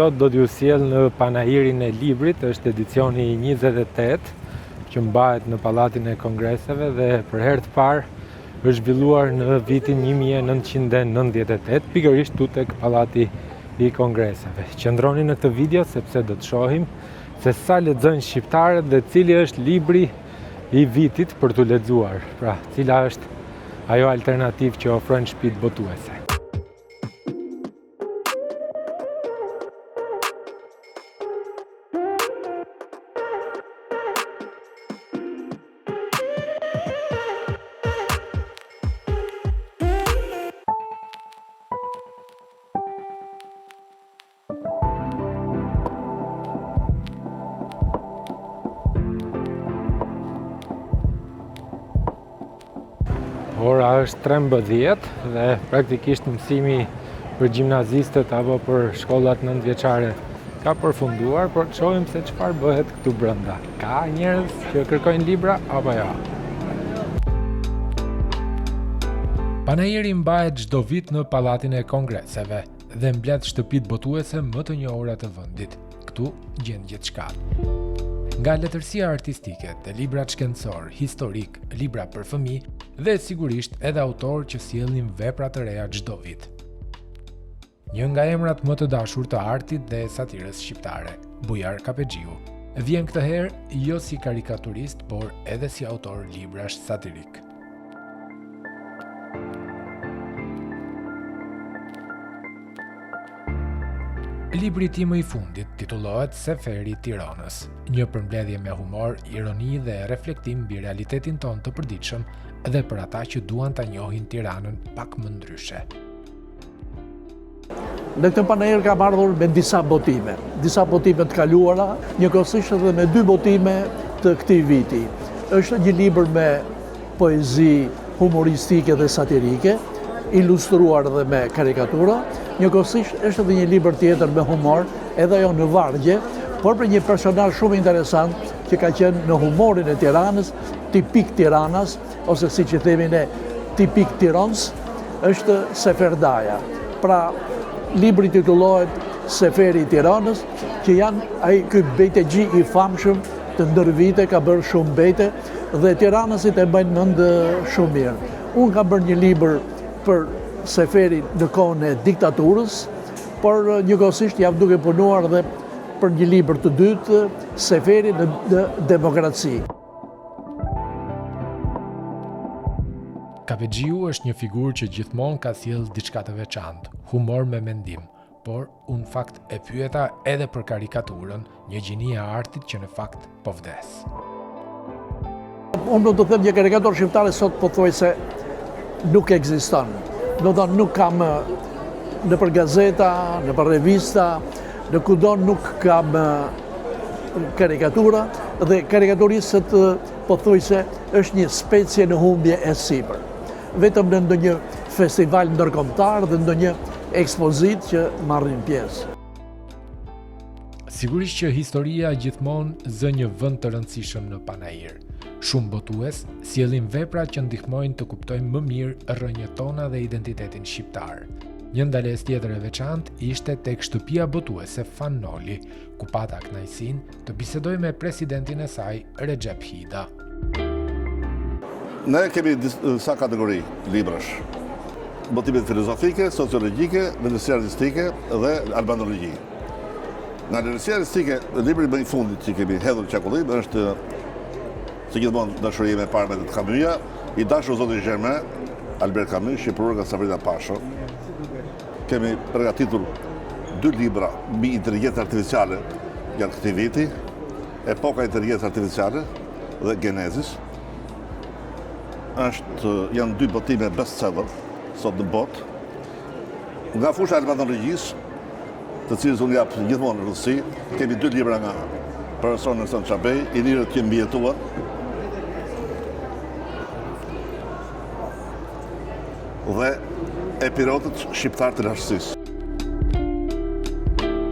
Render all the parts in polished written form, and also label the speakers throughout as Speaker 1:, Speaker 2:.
Speaker 1: sot do t'ju sjell në panajirin e librit, është edicioni 28 që mbahet në Pallatin e Kongreseve dhe për herë të parë është zhvilluar në vitin 1998, pikërisht tu tek Pallati i Kongreseve. Qëndroni në këtë video sepse do të shohim se sa lexojnë shqiptarët dhe cili është libri i vitit për t'u lexuar. Pra, cila është ajo alternativë që ofrojnë shtëpitë botuese. Ora është 13 dhe praktikisht mësimi për gjimnazistët apo për shkollat nëntëvjeçare ka përfunduar, por shohim se çfarë bëhet këtu brenda. Ka njerëz që kërkojnë libra apo jo? Panajiri mbahet çdo vit në Pallatin e Kongreseve dhe mbledh shtëpitë botuese më të njohura të vendit. Këtu gjen gjithçka. Nga letërsia artistike, te librat shkencor, historik, libra për fëmijë dhe sigurisht edhe autorë që sjellin vepra të reja çdo vit. Një nga emrat më të dashur të artit dhe satirës shqiptare, Bujar Kapexhiu, vjen këtë herë jo si karikaturist, por edhe si autor librash satirik. Libri tim më i fundit titullohet Seferi i Tiranës, një përmbledhje me humor, ironi dhe reflektim mbi realitetin tonë të përditshëm dhe për ata që duan ta njohin Tiranën pak më ndryshe.
Speaker 2: Në këtë panajir kam ardhur me disa botime të kaluara, njëkohësisht edhe me 2 botime të këtij viti. Është një libër me poezi humoristike dhe satirike, ilustruar dhe me karikatura. Njëkohësisht është edhe një libër tjetër me humor, edhe ajo në vargje, por për një personazh shumë interesant që ka qenë në humorin e Tiranës, tipik Tiranas, ose si që themi ne, tipik Tirans, është Seferdaja. Pra, libri titullohet Seferi i Tiranës, që janë ky bejtegji i famshëm të ndër vite, ka bërë shumë bejte, dhe tiranësit e bëjnë mend shumë mirë. Unë kam bërë një libër për Seferi në kohën e diktaturës, por njëkohësisht jam duke punuar dhe për një libër të dytë, Seferi në demokraci.
Speaker 1: Kapexhiu është një figurë që gjithmonë ka sjellë diçka të veçantë, humor me mendim, por unë fakt e pyeta edhe për karikaturën, një gjini e artit që në fakt po vdes.
Speaker 2: Unë do të them një karikatur shqiptare sot pothuajse nuk ekziston. Do të thonë nuk kam në për gazeta, në për revista, në kudo nuk kam karikatura dhe karikaturistët pothuajse është një specie në humbje e sipër. Vetëm në ndonjë festival ndërkombëtar dhe ndonjë ekspozitë që marrin pjesë.
Speaker 1: Sigurisht që historia gjithmonë zë një vend të rëndësishëm në panajir. Shumë botues sjellin vepra që ndihmojnë të kuptojmë më mirë rrënjët tona dhe identitetin shqiptar. Një ndalesë tjetër e veçantë ishte tek shtëpia botuese Fannoli, ku pata kënaqësinë të bisedoj me presidentin e saj, Recep Hida.
Speaker 3: Ne kemi disa kategori librash. Botime filozofike, sociologjike, letërsia artistike dhe albanologji. Nga letërsia artistike, libri më i fundit që kemi hedhur çakullim është se gjithmonë dashuria me parë me të Camusja, i dashur zoti Germain, Albert Camus, shqipëruar nga Sabrina Pasho. Kemi përgatitur 2 libra mbi inteligjencën artificiale gjatë këtij viti, Epoka e inteligjencës artificiale dhe Genezis. Janë 2 botime bestseller sot në botë. Nga fusha e albanologjisë, të cilës unë jap gjithmonë rëndësi, kemi 2 libra nga profesor Nelson Çabej, i lirët që mbijetuan. Dhe epirotët shqiptar të lartësisë.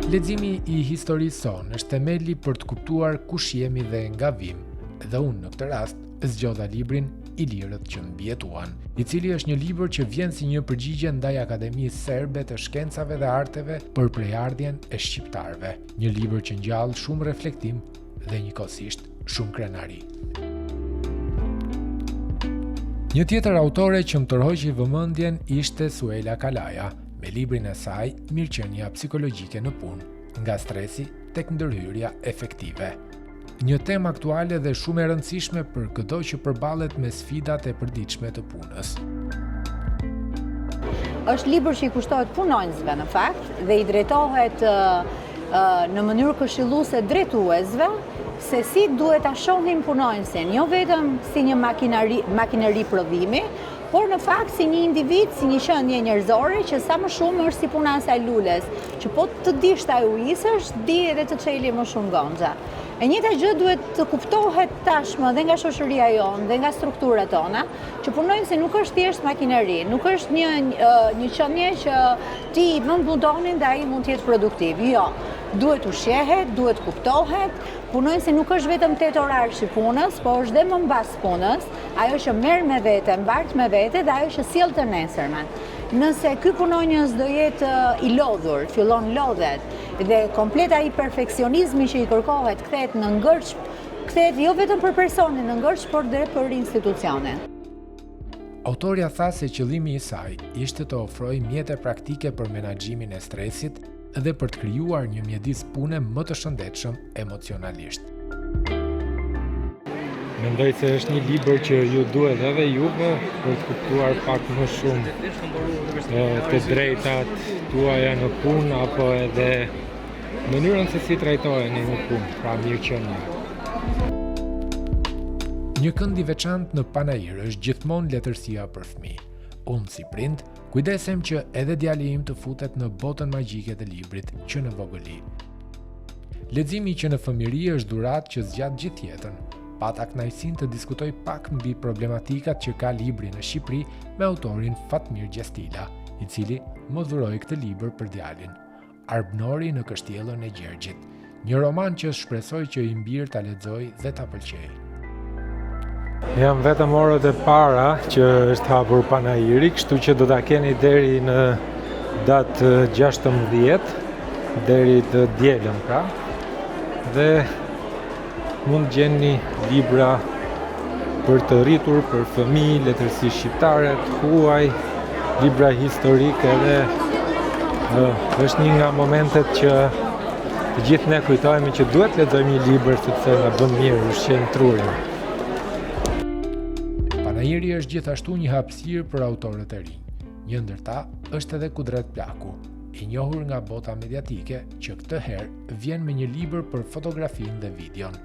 Speaker 1: Leximi i historisë sonë është themeli për të kuptuar kush jemi dhe nga vim, dhe unë në këtë rast zgjodha librin Ilirët që mbjetuan, i cili është një libër që vjen si një përgjigje ndaj Akademisë Serbe të Shkencave dhe Arteve për prejardhjen e shqiptarëve, një libër që ngjall shumë reflektim dhe njëkohësisht shumë krenari. Një tjetër autore që më tërhoqi vëmendjen ishte Suela Kalaja, me librin e saj Mirëqenia psikologjike në punë, nga stresi tek ndërhyrja efektive. Një temë aktuale dhe shumë e rëndësishme për çdo që përballet me sfidat e përditshme të punës.
Speaker 4: Është libër që i kushtohet punonjësve në fakt dhe i drejtohet në mënyrë këshilluese drejtuesve se si duhet ta shohin punonjësin, jo vetëm si një makineri prodhimi, por në fakt si një individ, si një qenie njerëzore që sa më shumë është si puna e saj lules, që po të dish ta ujisësh, di edhe të çeli më shumë goxha. E njëjta gjë duhet të kuptohet tashmë dhe nga shoqëria jonë dhe nga strukturat tona, që punojnësi nuk është thjesht makineri, nuk është një qenie që ti mund pundonin dhe ai mund të jetë produktiv. Jo, duhet ushqehet, duhet kuptohet. Punojnësi nuk është vetëm 8 orarësh i punës, po është dhe më mbas punës, ajo që merr me vete, mbart me vete dhe ajo që sjell të nesërmen. Nëse ky punonjës do jetë i lodhur, fillon lodhet dhe komplet ai perfeksionizmi që i kërkohet kthehet në ngërç, kthehet jo vetëm për personin në ngërç, por edhe për institucionin.
Speaker 1: Autorja tha se qëllimi i saj ishte të ofrojë mjete praktike për menaxhimin e stresit dhe për të krijuar një mjedis pune më të shëndetshëm emocionalisht. Mendoj se është një libër që ju duhet edhe juve për të kuptuar pak më shumë të drejtat tuaja në punë apo edhe mënyrën se si trajtoheni në punë, pra mirëqenia. Një kënd i veçantë në panajër është gjithmonë letërsia për fëmijë. Unë si prind, kujdesem që edhe djali im të futet në botën magjike të librit që në vogëli. Leximi që në fëmijëri është dhuratë që zgjat gjithë jetën. Pata kënaqësinë të diskutoj pak mbi problematikat që ka libri në Shqipëri me autorin Fatmir Gjestila, i cili më dhuroi këtë libër për djalin. Arbnori në kështjellën e Gjergjit, një roman që shpresoj që i mbir ta lexoj dhe ta pëlqej. Jam vetëm orët e para që është hapur panajiri, kështu që do ta keni deri në datë 16 deri të dielën pra. Dhe mund gjeni libra për të rritur, për fëmijë, letërsi shqiptare, të huaj, libra historike dhe është një nga momentet që të gjithë ne kujtohemi që duhet lexojmë një libër sepse na bën mirë, ushqen trurin. Panajiri është gjithashtu një hapësirë për autorët e rinj. Një ndër ta është edhe Kudret Plaku, i njohur nga bota mediatike që këtë herë vjen me një libër për fotografinë dhe videon.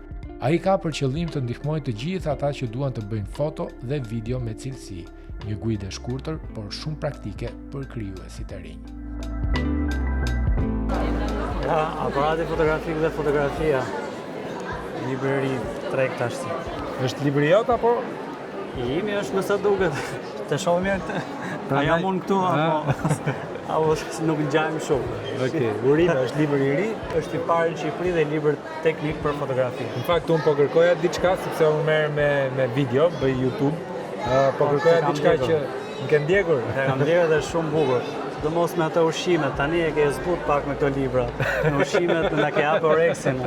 Speaker 1: Ai ka për qëllim të ndihmojë të gjithë ata që duan të bëjnë foto dhe video me cilësi, një gujde e shkurtër por shumë praktike për krijuesit e rinj.
Speaker 5: Ja, aparati fotografik dhe fotografia. Libri treg tash.
Speaker 1: Është libri jot apo?
Speaker 5: I imi është më sa duket. Të shohim mirë. A jam unë këtu apo nuk ngjajmë shumë.
Speaker 1: Okej, urime është libër i ri,
Speaker 5: Është i parë në Shqipëri dhe libër teknik për fotografi.
Speaker 1: Në fakt unë po kërkoja diçka sepse unë merr me video, bëj YouTube. Po kërkoja diçka që më ke ndjekur.
Speaker 5: E kam ndjekur dhe shumë bukur. Sidomos me ato ushqimet, tani e ke zbut pak me këto libra. Në ushqimet na ke hapur oreksin.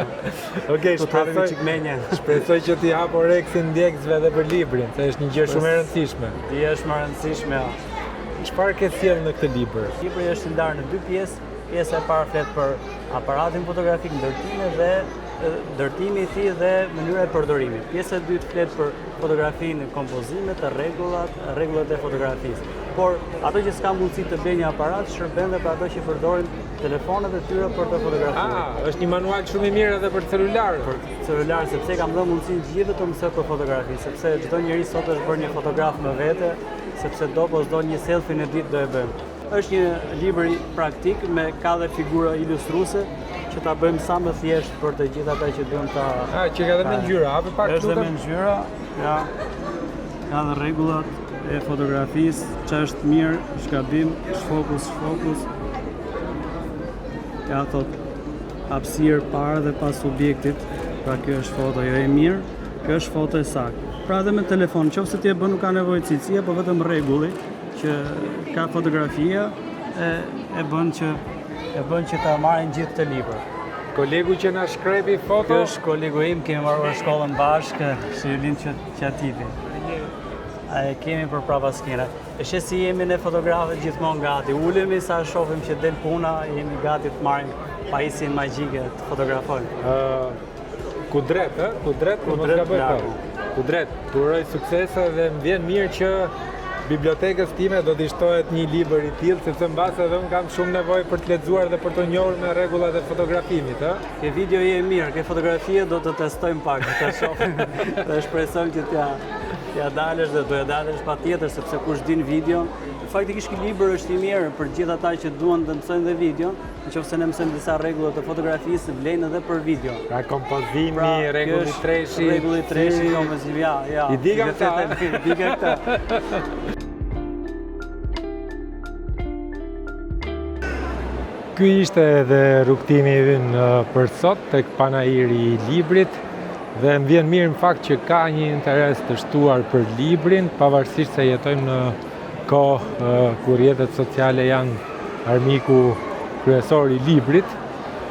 Speaker 1: Okej, shpresoj që ti hap oreksin ndjekësve edhe për librin, se është një gjë shumë e rëndësishme.
Speaker 5: Ti është më e rëndësishme.
Speaker 1: Çfarë ke sjellë në këtë libër?
Speaker 5: Libri është ndarë në 2 pjesë. Pjesa e parë flet për aparatin fotografik, ndërtimi i tij dhe mënyra e përdorimit. Pjesa e dytë flet për fotografinë, kompozimet, rregullat e fotografisë. Por ato që s'ka mundësi të bëjë një aparat shërben dhe për ato që përdorin telefonat e tyre për të fotografuar.
Speaker 1: Është një manual shumë i mirë edhe për celular.
Speaker 5: Për celular, sepse kam dhënë mundësinë gjithë të mësoj për fotografi, sepse çdo njeri sot është bërë një fotograf me vete, sepse do po s'do një selfie në ditë do e bëjmë. Është një libër praktik me 4 figura ilustruese që ta bëjmë sa më thjesht për të gjithë ata që duan ta.
Speaker 1: Që ka edhe me ngjyra, apo pak
Speaker 5: lutem. Është me ngjyra, ja. Ka dhe rregullat e fotografisë, ç'është mirë, shkabim, shfokus. Ja thot hapësirë para dhe pas subjektit. Pra kjo është foto jo e mirë, kjo është foto e saktë. Pra edhe me telefon, qoftë se ti e bën nuk ka nevojë cilësia, po vetëm rregulli që ka fotografia e bën që ta marrin gjithë të libër.
Speaker 1: Kolegu që na shkrepi foto.
Speaker 5: Ky është kolegu im, kemi marruar shkollën bashkë, Shëlin Qatiti. Kemi për pravaskina. E shes si jemi ne fotografët gjithmonë gati. Ulemi sa shohim që del puna, jemi gati të marrim pajisjen magjike të fotografojmë.
Speaker 1: Kudret, Kudret, uroj suksese dhe më vjen mirë që bibliotekës time do t'i shtohet një libër i tillë, sepse mbas edhe unë kam shumë nevojë për të lexuar dhe për të njohur me rregullat e fotografimit, ë?
Speaker 5: Ke video je mirë, ke fotografie do të testojmë pak, të shohim dhe shpresojmë që t'ja dalësh dhe do ja dalësh patjetër sepse kush din video. Faktikisht ky libër është i mirë për gjithë ata që duan të mësojnë dhe video, nëse ne mësojmë disa rregulla të fotografisë, vlen edhe për video.
Speaker 1: Pra kompozimi, rregulli treshi,
Speaker 5: kompozimi, ja.
Speaker 1: I digam
Speaker 5: këta.
Speaker 1: Ky ishte edhe rrugtimi ynë për sot tek panajiri i librit dhe më vjen mirë në fakt që ka një interes të shtuar për librin, pavarësisht se jetojmë në kohë kur rrjetet sociale janë armiku kryesor i librit,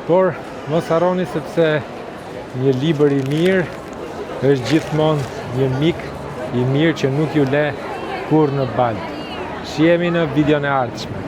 Speaker 1: por mos harroni sepse një libër i mirë është gjithmonë një mik i mirë që nuk ju le kurrë në balë. Shihemi në videon e ardhshme.